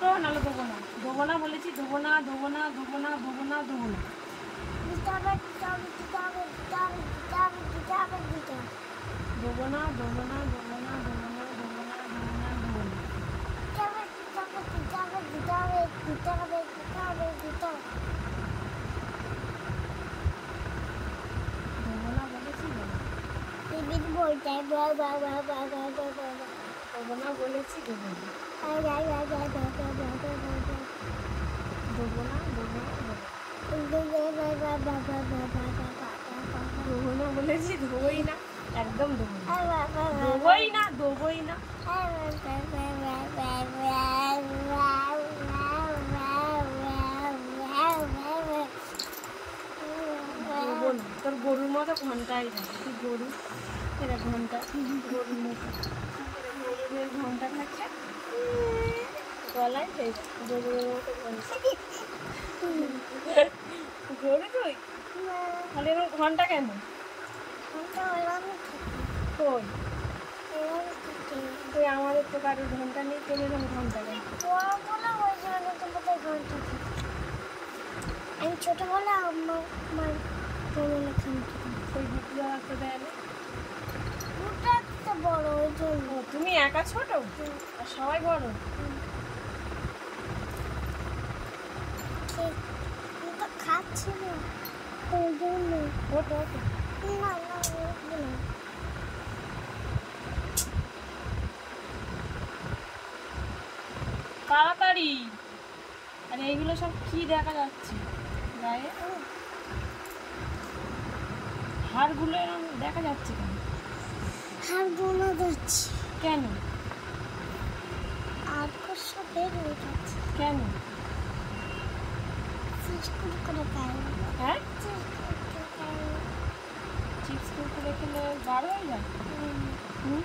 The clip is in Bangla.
তো নাহলে দেবো না, দেবো না বলেছি, দেবো না, দেবো না, দেবো না, দেবো না, দেবো না। দেবো না, দেবো না, দেবো না, দেবো না, দেবো না, দেবো না, দেবো না। দেবো না বলেছি, দেবো না বলেছি, দেবো না, দেবো না, দেবো না, দেবো না বলেছি, দেবোই না, একদম দেবো না, দেবোই না, দেবোই না। দেবো না, তোর গরুর মতো ঘন্টাই থাকে, তুই গরু, এরা ঘন্টা, গরুর মতো গরুদের ঘন্টা থাকে গলায়, গরুর মতো ঘন্টা। গরু তুই তাহলে এরকম ঘন্টা কেন? কই তুই, আমাদের তো কারোর ঘন্টা নেই, তোর এরকম ঘন্টা কেন? আমি ছোটবেলা আমার ওই দুটো একটা দেয় না? বড় ওই জন্য। ও, তুমি একা ছোট আর সবাই বড়? খাচ্ছি না ওই জন্য। ওটো ওটো, না না উঠবো না। তাড়াতাড়ি। আর এইগুলো সব কি দেখা যাচ্ছে গায়ে? হাড়গুলো এরকম দেখা যাচ্ছে কেন? হাড় বোনা যাচ্ছে কেন? আর সব বের হয়ে যাচ্ছে কেন? করে খাই। হ্যাঁ, চিপস কুরকুরে খেলে বার হয়ে যায়? হুম।